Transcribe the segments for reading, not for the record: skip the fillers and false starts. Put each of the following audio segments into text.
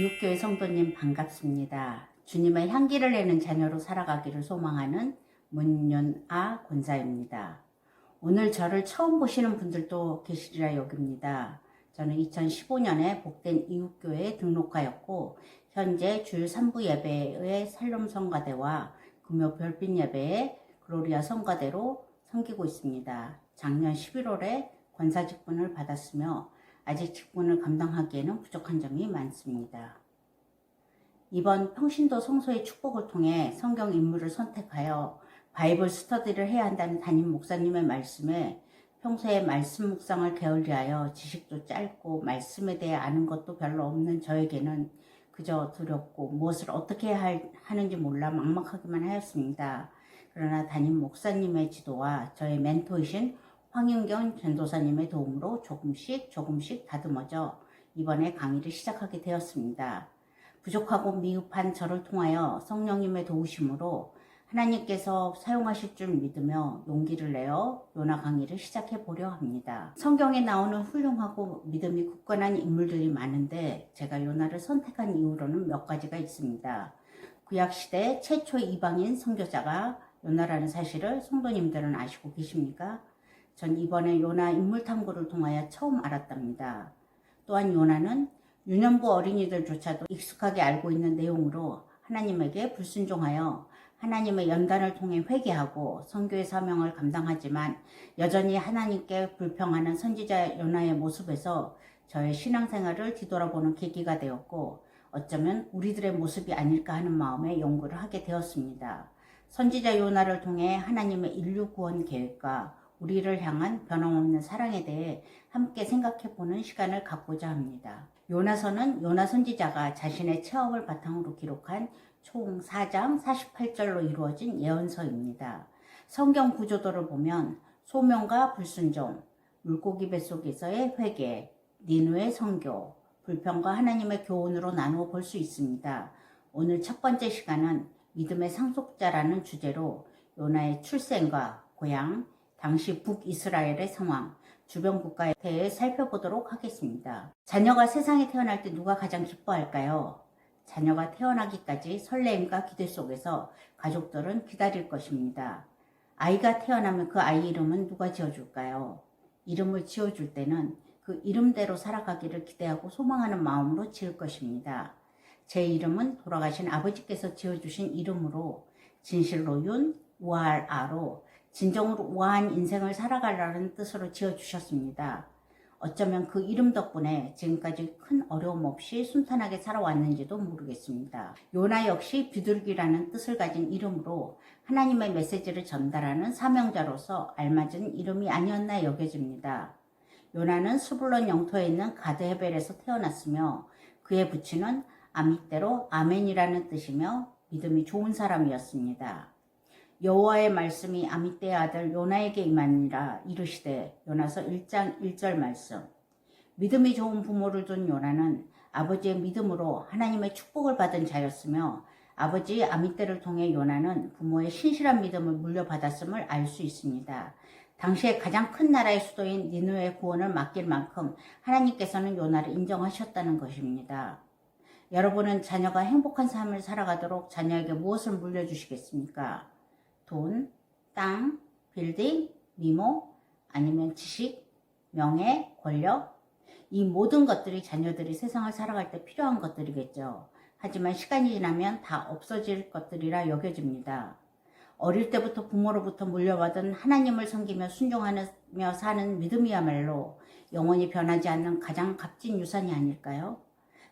이웃교회 성도님 반갑습니다. 주님의 향기를 내는 자녀로 살아가기를 소망하는 문윤아 권사입니다. 오늘 저를 처음 보시는 분들도 계시리라 여깁니다. 저는 2015년에 복된 이웃교회에 등록하였고 현재 주일 3부 예배의 살롬 성가대와 금요 별빛 예배의 글로리아 성가대로 섬기고 있습니다. 작년 11월에 권사 직분을 받았으며 아직 직분을 감당하기에는 부족한 점이 많습니다. 이번 평신도 성소의 축복을 통해 성경 인물을 선택하여 바이블 스터디를 해야 한다는 담임 목사님의 말씀에 평소에 말씀 묵상을 게을리하여 지식도 짧고 말씀에 대해 아는 것도 별로 없는 저에게는 그저 두렵고 무엇을 어떻게 하는지 몰라 막막하기만 하였습니다. 그러나 담임 목사님의 지도와 저의 멘토이신 황윤경 전도사님의 도움으로 조금씩 다듬어져 이번에 강의를 시작하게 되었습니다. 부족하고 미흡한 저를 통하여 성령님의 도우심으로 하나님께서 사용하실 줄 믿으며 용기를 내어 요나 강의를 시작해 보려 합니다. 성경에 나오는 훌륭하고 믿음이 굳건한 인물들이 많은데 제가 요나를 선택한 이유로는 몇 가지가 있습니다. 구약시대 최초 이방인 선교자가 요나라는 사실을 성도님들은 아시고 계십니까? 전 이번에 요나 인물 탐구를 통하여 처음 알았답니다. 또한 요나는 유년부 어린이들조차도 익숙하게 알고 있는 내용으로 하나님에게 불순종하여 하나님의 연단을 통해 회개하고 선교의 사명을 감당하지만 여전히 하나님께 불평하는 선지자 요나의 모습에서 저의 신앙생활을 뒤돌아보는 계기가 되었고 어쩌면 우리들의 모습이 아닐까 하는 마음에 연구를 하게 되었습니다. 선지자 요나를 통해 하나님의 인류 구원 계획과 우리를 향한 변함없는 사랑에 대해 함께 생각해보는 시간을 갖고자 합니다. 요나서는 요나 선지자가 자신의 체험을 바탕으로 기록한 총 4장 48절로 이루어진 예언서입니다. 성경 구조도를 보면 소명과 불순종, 물고기 뱃속에서의 회개, 니느웨 선교, 불평과 하나님의 교훈으로 나누어 볼 수 있습니다. 오늘 첫 번째 시간은 믿음의 상속자라는 주제로 요나의 출생과 고향, 당시 북이스라엘의 상황, 주변 국가에 대해 살펴보도록 하겠습니다. 자녀가 세상에 태어날 때 누가 가장 기뻐할까요? 자녀가 태어나기까지 설레임과 기대 속에서 가족들은 기다릴 것입니다. 아이가 태어나면 그 아이 이름은 누가 지어줄까요? 이름을 지어줄 때는 그 이름대로 살아가기를 기대하고 소망하는 마음으로 지을 것입니다. 제 이름은 돌아가신 아버지께서 지어주신 이름으로 진실로 윤, 우아할 아로 진정으로 우아한 인생을 살아가려는 뜻으로 지어주셨습니다. 어쩌면 그 이름 덕분에 지금까지 큰 어려움 없이 순탄하게 살아왔는지도 모르겠습니다. 요나 역시 비둘기라는 뜻을 가진 이름으로 하나님의 메시지를 전달하는 사명자로서 알맞은 이름이 아니었나 여겨집니다. 요나는 스불론 영토에 있는 가드헤벨에서 태어났으며 그의 부친은 아미떼로 아멘이라는 뜻이며 믿음이 좋은 사람이었습니다. 여호와의 말씀이 아미떼의 아들 요나에게 임하니라 이르시되 요나서 1장 1절 말씀. 믿음이 좋은 부모를 둔 요나는 아버지의 믿음으로 하나님의 축복을 받은 자였으며 아버지 아미떼를 통해 요나는 부모의 신실한 믿음을 물려받았음을 알 수 있습니다. 당시에 가장 큰 나라의 수도인 니느웨의 구원을 맡길 만큼 하나님께서는 요나를 인정하셨다는 것입니다. 여러분은 자녀가 행복한 삶을 살아가도록 자녀에게 무엇을 물려주시겠습니까? 돈, 땅, 빌딩, 미모, 아니면 지식, 명예, 권력? 이 모든 것들이 자녀들이 세상을 살아갈 때 필요한 것들이겠죠. 하지만 시간이 지나면 다 없어질 것들이라 여겨집니다. 어릴 때부터 부모로부터 물려받은 하나님을 섬기며 순종하며 사는 믿음이야말로 영원히 변하지 않는 가장 값진 유산이 아닐까요?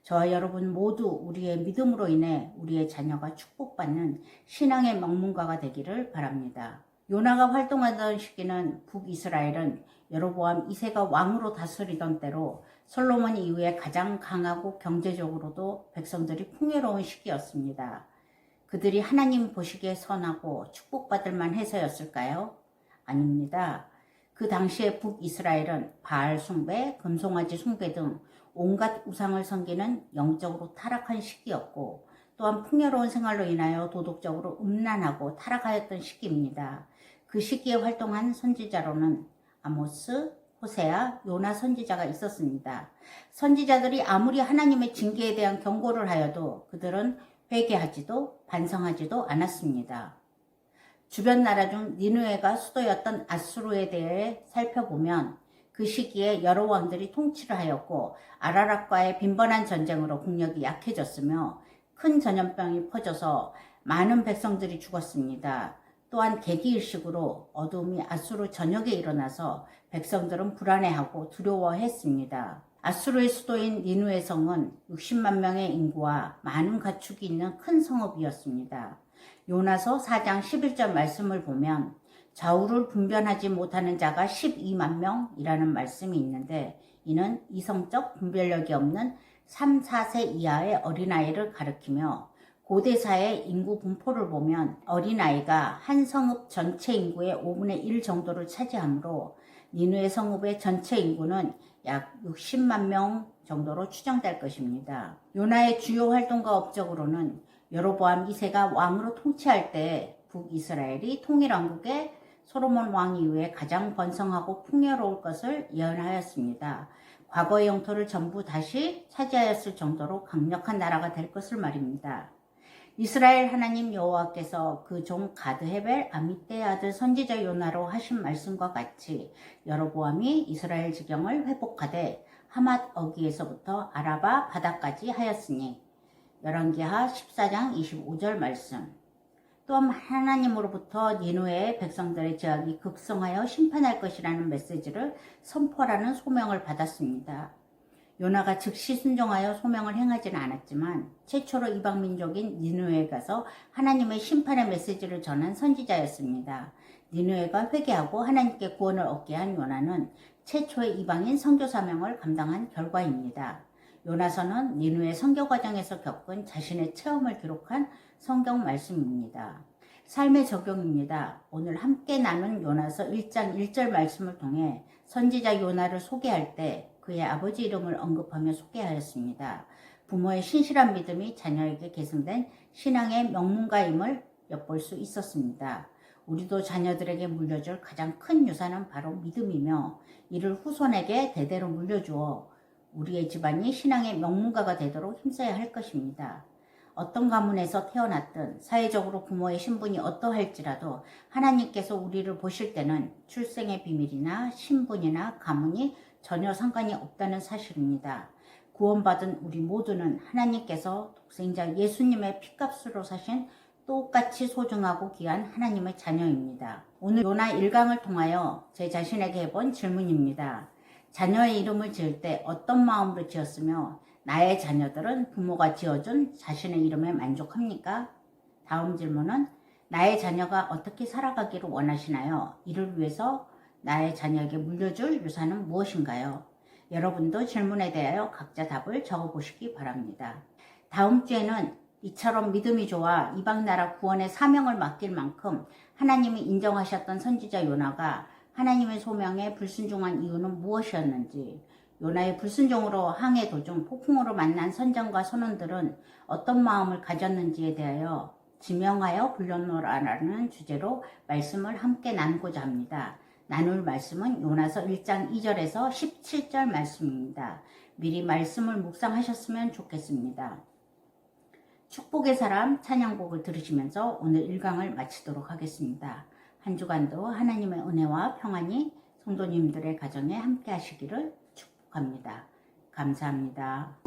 저와 여러분 모두 우리의 믿음으로 인해 우리의 자녀가 축복받는 신앙의 명문가가 되기를 바랍니다. 요나가 활동하던 시기는 북이스라엘은 여로보암 2세가 왕으로 다스리던 때로 솔로몬 이후에 가장 강하고 경제적으로도 백성들이 풍요로운 시기였습니다. 그들이 하나님 보시기에 선하고 축복받을 만해서였을까요? 아닙니다. 그 당시에 북이스라엘은 바알 숭배, 금송아지 숭배 등 온갖 우상을 섬기는 영적으로 타락한 시기였고 또한 풍요로운 생활로 인하여 도덕적으로 음란하고 타락하였던 시기입니다. 그 시기에 활동한 선지자로는 아모스, 호세아, 요나 선지자가 있었습니다. 선지자들이 아무리 하나님의 징계에 대한 경고를 하여도 그들은 회개하지도 반성하지도 않았습니다. 주변 나라 중 니느웨가 수도였던 아수르에 대해 살펴보면 그 시기에 여러 왕들이 통치를 하였고 아라락과의 빈번한 전쟁으로 국력이 약해졌으며 큰 전염병이 퍼져서 많은 백성들이 죽었습니다. 또한 개기일식으로 어두움이 아수르 전역에 일어나서 백성들은 불안해하고 두려워했습니다. 아수르의 수도인 니느웨 성은 60만 명의 인구와 많은 가축이 있는 큰 성읍이었습니다. 요나서 4장 11절 말씀을 보면 좌우를 분별하지 못하는 자가 12만 명이라는 말씀이 있는데 이는 이성적 분별력이 없는 3, 4세 이하의 어린아이를 가리키며 고대사의 인구 분포를 보면 어린아이가 한 성읍 전체 인구의 5분의 1 정도를 차지하므로 니느웨 성읍의 전체 인구는 약 60만 명 정도로 추정될 것입니다. 요나의 주요 활동과 업적으로는 여로보암 2세가 왕으로 통치할 때 북이스라엘이 통일왕국의 솔로몬 왕 이후에 가장 번성하고 풍요로울 것을 예언하였습니다. 과거의 영토를 전부 다시 차지하였을 정도로 강력한 나라가 될 것을 말입니다. 이스라엘 하나님 여호와께서 그 종 가드헤벨 아미떼의 아들 선지자 요나로 하신 말씀과 같이 여로보암이 이스라엘 지경을 회복하되 하맛 어기에서부터 아라바 바다까지 하였으니 열왕기하 14장 25절 말씀. 또한 하나님으로부터 니느웨의 백성들의 죄악이 급성하여 심판할 것이라는 메시지를 선포하라는 소명을 받았습니다. 요나가 즉시 순종하여 소명을 행하지는 않았지만 최초로 이방민족인 니느웨에 가서 하나님의 심판의 메시지를 전한 선지자였습니다. 니느웨가 회개하고 하나님께 구원을 얻게 한 요나는 최초의 이방인 선교 사명을 감당한 결과입니다. 요나서는 니느웨 선교 과정에서 겪은 자신의 체험을 기록한 성경 말씀입니다. 삶의 적용입니다. 오늘 함께 나눈 요나서 1장 1절 말씀을 통해 선지자 요나를 소개할 때 그의 아버지 이름을 언급하며 소개하였습니다. 부모의 신실한 믿음이 자녀에게 계승된 신앙의 명문가임을 엿볼 수 있었습니다. 우리도 자녀들에게 물려줄 가장 큰 유산은 바로 믿음이며 이를 후손에게 대대로 물려주어 우리의 집안이 신앙의 명문가가 되도록 힘써야 할 것입니다. 어떤 가문에서 태어났든 사회적으로 부모의 신분이 어떠할지라도 하나님께서 우리를 보실 때는 출생의 비밀이나 신분이나 가문이 전혀 상관이 없다는 사실입니다. 구원받은 우리 모두는 하나님께서 독생자 예수님의 피값으로 사신 똑같이 소중하고 귀한 하나님의 자녀입니다. 오늘 요나 1강을 통하여 제 자신에게 해본 질문입니다. 자녀의 이름을 지을 때 어떤 마음으로 지었으며 나의 자녀들은 부모가 지어준 자신의 이름에 만족합니까? 다음 질문은 나의 자녀가 어떻게 살아가기를 원하시나요? 이를 위해서 나의 자녀에게 물려줄 유산은 무엇인가요? 여러분도 질문에 대하여 각자 답을 적어보시기 바랍니다. 다음 주에는 이처럼 믿음이 좋아 이방나라 구원의 사명을 맡길 만큼 하나님이 인정하셨던 선지자 요나가 하나님의 소명에 불순종한 이유는 무엇이었는지, 요나의 불순종으로 항해 도중 폭풍으로 만난 선장과 선원들은 어떤 마음을 가졌는지에 대하여 지명하여 불러노라라는 주제로 말씀을 함께 나누고자 합니다. 나눌 말씀은 요나서 1장 2절에서 17절 말씀입니다. 미리 말씀을 묵상하셨으면 좋겠습니다. 축복의 사람 찬양곡을 들으시면서 오늘 1강을 마치도록 하겠습니다. 한 주간도 하나님의 은혜와 평안이 성도님들의 가정에 함께 하시기를 축복합니다. 감사합니다.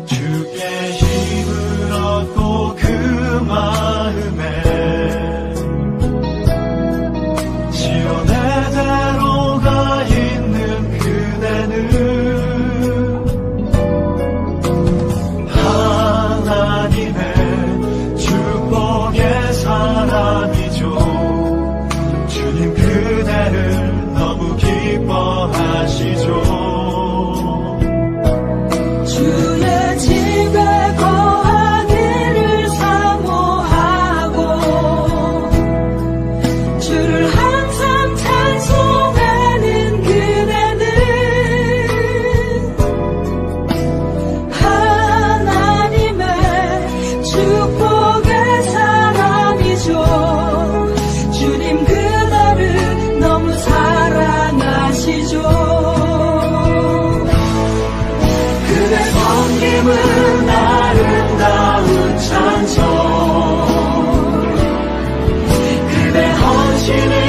주께 힘을 얻고 그 마음에 지원의 대로가 있는 그대는 하나님의 축복의 사람이죠. 주님 그대를 너무 기뻐하시죠. 주의 집에 거하기를 사모하고 섬김은 아름다운 찬송 그대 헌신을